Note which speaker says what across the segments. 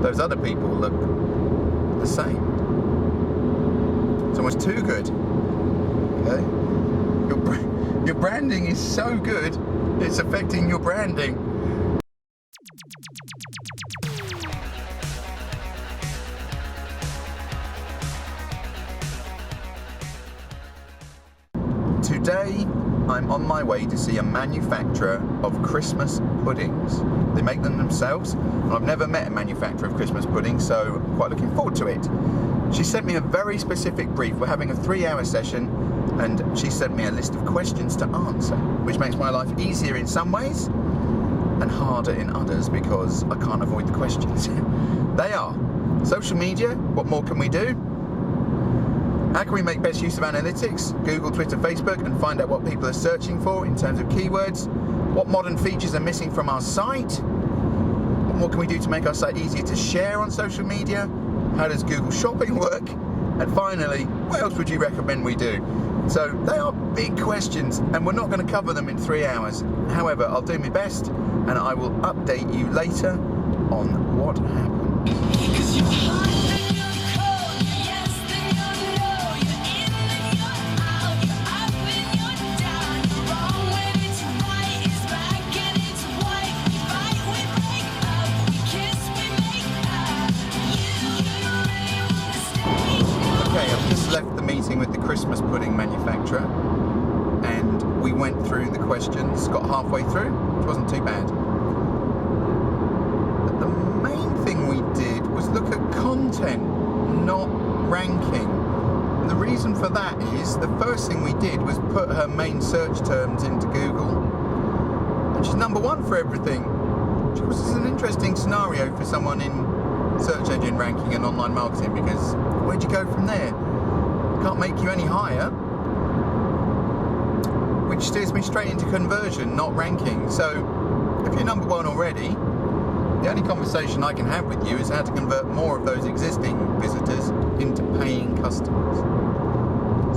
Speaker 1: those other people look the same. It's almost too good. Okay? Your branding is so good, it's affecting your branding. Today, I'm on my way to see a manufacturer of Christmas puddings. They make them themselves, and I've never met a manufacturer of Christmas puddings, so I'm quite looking forward to it. She sent me a very specific brief. We're having a 3-hour session, and she sent me a list of questions to answer, which makes my life easier in some ways and harder in others because I can't avoid the questions. They are: social media, what more can we do? How can we make best use of analytics, Google, Twitter, Facebook, and find out what people are searching for in terms of keywords? What modern features are missing from our site? What more can we do to make our site easier to share on social media? How does Google Shopping work? And finally, what else would you recommend we do? So they are big questions, and we're not going to cover them in 3 hours. However, I'll do my best, and I will update you later on what happened. Left the meeting with the Christmas pudding manufacturer, and we went through the questions, got halfway through, which wasn't too bad. But the main thing we did was look at content, not ranking. And the reason for that is the first thing we did was put her main search terms into Google, and she's number one for everything, which was an interesting scenario for someone in search engine ranking and online marketing, because where'd you go from there? Can't make you any higher, which steers me straight into conversion, not ranking. So if you're number one already, the only conversation I can have with you is how to convert more of those existing visitors into paying customers.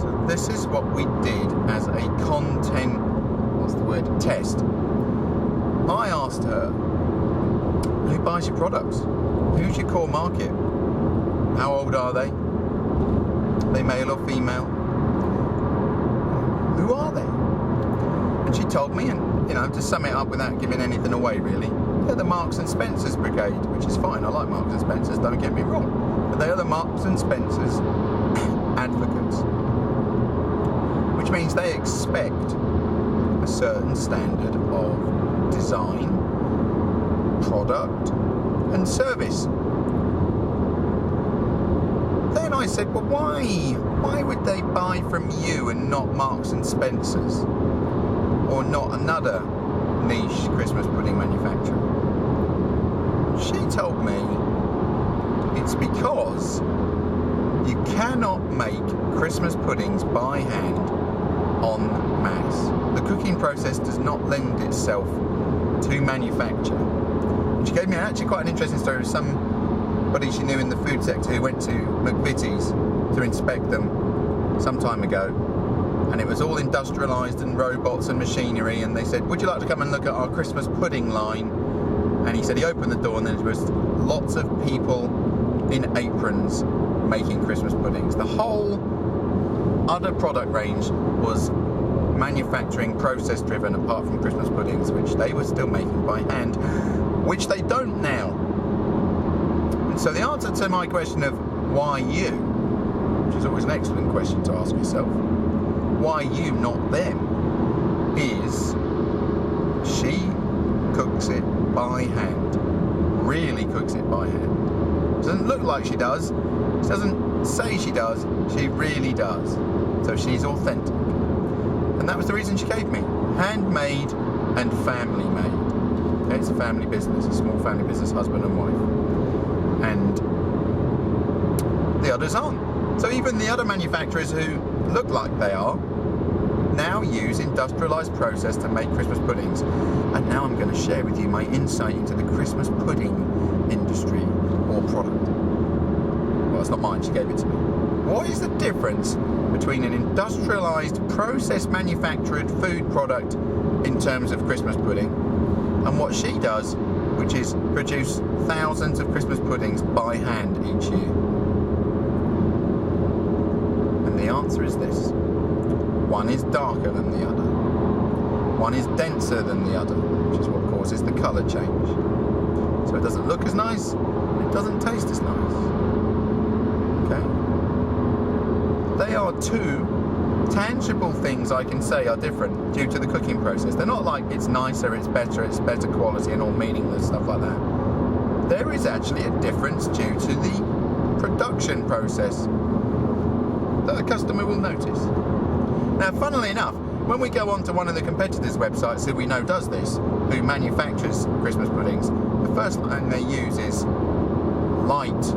Speaker 1: So this is what we did as a content, test. I asked her, who buys your products? Who's your core market? How old are they? They male or female? Who are they? And she told me, and to sum it up without giving anything away really, they're the Marks and Spencer's brigade, which is fine. I like Marks and Spencer's, don't get me wrong, but they are the Marks and Spencer's advocates, which means they expect a certain standard of design, product, and service. Then I said, well, why would they buy from you and not Marks and Spencer's, or not another niche Christmas pudding manufacturer? She told me it's because you cannot make Christmas puddings by hand en masse. The cooking process does not lend itself to manufacture. She gave me actually quite an interesting story of somebody she knew in the food sector who went to McVitie's to inspect them some time ago, and it was all industrialised and robots and machinery, and they said, would you like to come and look at our Christmas pudding line? And he said he opened the door and there was lots of people in aprons making Christmas puddings. The whole other product range was manufacturing process driven, apart from Christmas puddings, which they were still making by hand, which they don't now. And so the answer to my question of why you, which is always an excellent question to ask yourself, why you, not them, is she cooks it by hand, really cooks it by hand. It doesn't look like she does, she doesn't say she does, she really does. So she's authentic. And that was the reason she gave me. Handmade and family made. Okay, it's a family business, a small family business, husband and wife. And the others aren't. So even the other manufacturers who look like they are now use industrialised process to make Christmas puddings. And now I'm going to share with you my insight into the Christmas pudding industry or product. Well, it's not mine, she gave it to me. What is the difference between an industrialised, process manufactured food product in terms of Christmas pudding and what she does which is produce thousands of Christmas puddings by hand each year? And the answer is this. One is darker than the other. One is denser than the other, which is what causes the colour change. So it doesn't look as nice, it doesn't taste as nice. Okay? They are two tangible things I can say are different due to the cooking process. They're not like it's nicer, it's better quality and all meaningless stuff like that. There is actually a difference due to the production process that a customer will notice. Now, funnily enough, when we go on to one of the competitors' websites who we know does this, who manufactures Christmas puddings, the first line they use is light,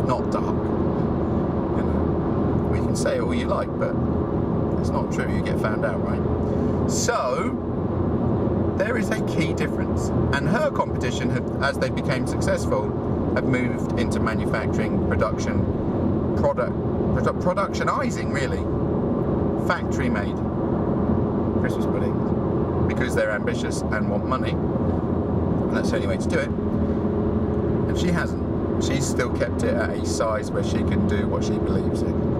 Speaker 1: not dark. You know, we can say all you like, but it's not true. You get found out, right? So there is a key difference, and her competition, as they became successful, have moved into manufacturing, productionizing, really, factory-made Christmas puddings, because they're ambitious and want money, and that's the only way to do it. And she hasn't. She's still kept it at a size where she can do what she believes in.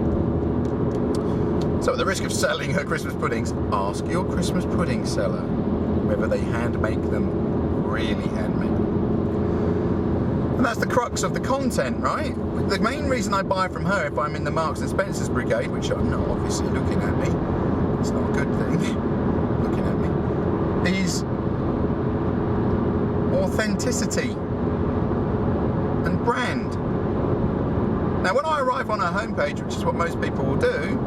Speaker 1: So at the risk of selling her Christmas puddings, ask your Christmas pudding seller whether they hand make them, really handmade. And that's the crux of the content, right? The main reason I buy from her if I'm in the Marks and Spencer's brigade, which I'm not obviously looking at me, it's not a good thing, looking at me, is authenticity and brand. Now when I arrive on her homepage, which is what most people will do,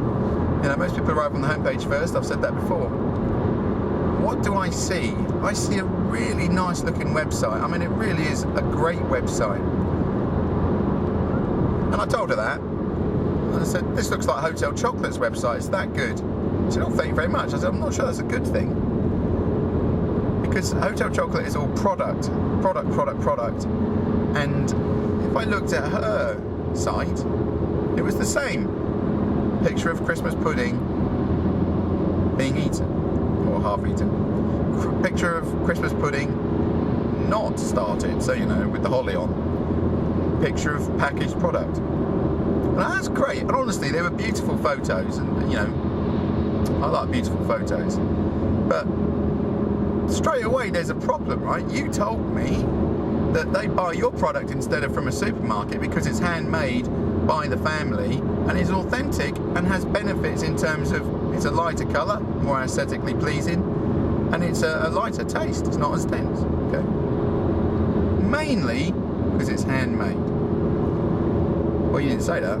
Speaker 1: you know, most people arrive on the homepage first, I've said that before. What do I see? I see a really nice looking website. I mean, it really is a great website. And I told her that. And I said, this looks like Hotel Chocolate's website, it's that good. She said, oh, thank you very much. I said, I'm not sure that's a good thing. Because Hotel Chocolate is all product. And if I looked at her site, it was the same. Picture of Christmas pudding being eaten, or half eaten. Picture of Christmas pudding not started, so you know, with the holly on. Picture of packaged product. And that's great, and honestly, they were beautiful photos, and you know, I like beautiful photos. But straight away, there's a problem, right? You told me that they buy your product instead of from a supermarket because it's handmade by the family and is authentic and has benefits in terms of it's a lighter colour, more aesthetically pleasing, and it's a lighter taste. It's not as dense. Okay. Mainly because it's handmade. Well, you didn't say that.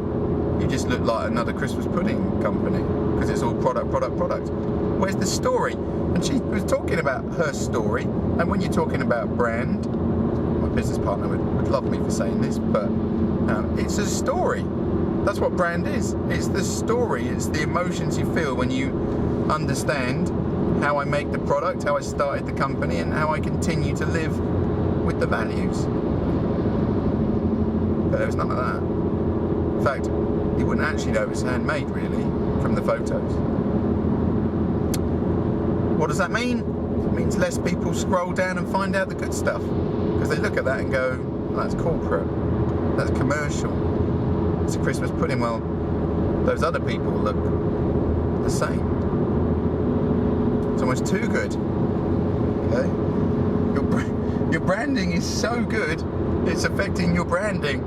Speaker 1: You just look like another Christmas pudding company because it's all product. Where's the story? And she was talking about her story. And when you're talking about brand, my business partner would love me for saying this, but it's a story. That's what brand is. It's the story. It's the emotions you feel when you understand how I make the product, how I started the company, and how I continue to live with the values. But there was none of that. In fact, you wouldn't actually know it's handmade, really, from the photos. What does that mean? It means less people scroll down and find out the good stuff. Because they look at that and go, oh, that's corporate, that's commercial, it's a Christmas pudding. Well, those other people look the same. It's almost too good. Okay? Your branding is so good, it's affecting your branding,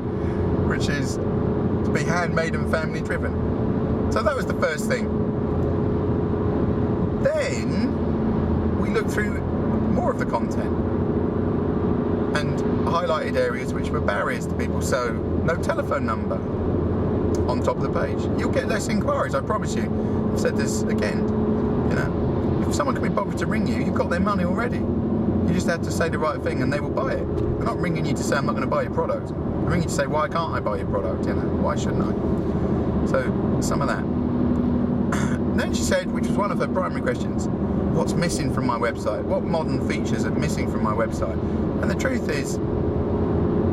Speaker 1: which is to be handmade and family driven. So that was the first thing. Then we looked through more of the content and highlighted areas which were barriers to people. So no telephone number on top of the page. You'll get less inquiries, I promise you. I've said this again. You know, if someone can be bothered to ring you, you've got their money already. You just have to say the right thing and they will buy it. They're not ringing you to say I'm not going to buy your product. They're ringing you to say why can't I buy your product? You know, why shouldn't I? So some of that. Then she said, which was one of her primary questions, what's missing from my website? What modern features are missing from my website? And the truth is,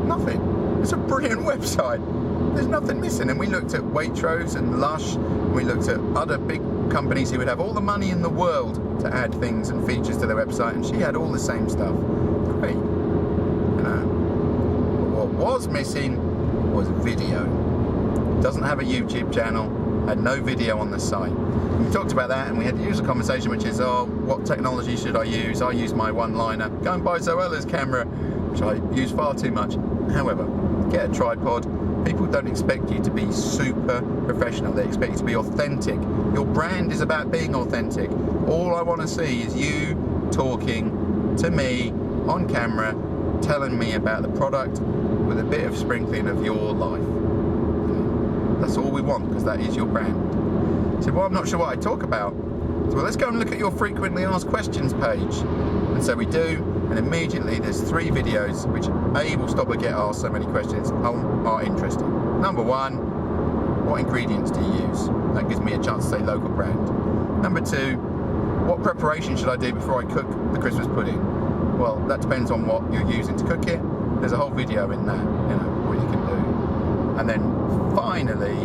Speaker 1: nothing. It's a brilliant website. There's nothing missing. And we looked at Waitrose and Lush. We looked at other big companies who would have all the money in the world to add things and features to their website, and she had all the same stuff. Great. was missing was video. Doesn't have a YouTube channel, had no video on the site. And we talked about that, and we had to use a conversation which is, oh, what technology should I use? I use my one-liner, go and buy Zoella's camera, which I use far too much. However, get a tripod. People don't expect you to be super professional, they expect you to be authentic. Your brand is about being authentic. All I want to see is you talking to me on camera, telling me about the product with a bit of sprinkling of your life. That's all we want, because that is your brand. So, well, I'm not sure what I talk about. So, well, let's go and look at your frequently asked questions page. And so we do, and immediately there's 3 videos which A, will stop and get asked so many questions, are interesting. Number 1, what ingredients do you use? That gives me a chance to say local brand. Number 2, what preparation should I do before I cook the Christmas pudding? Well, that depends on what you're using to cook it. There's a whole video in that, what you can do. And then finally,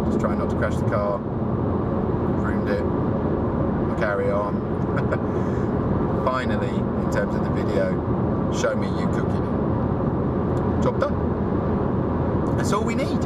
Speaker 1: just try not to crash the car. Ruined it. I'll carry on. Finally, in terms of the video, show me you cooking it. Job done. That's all we need.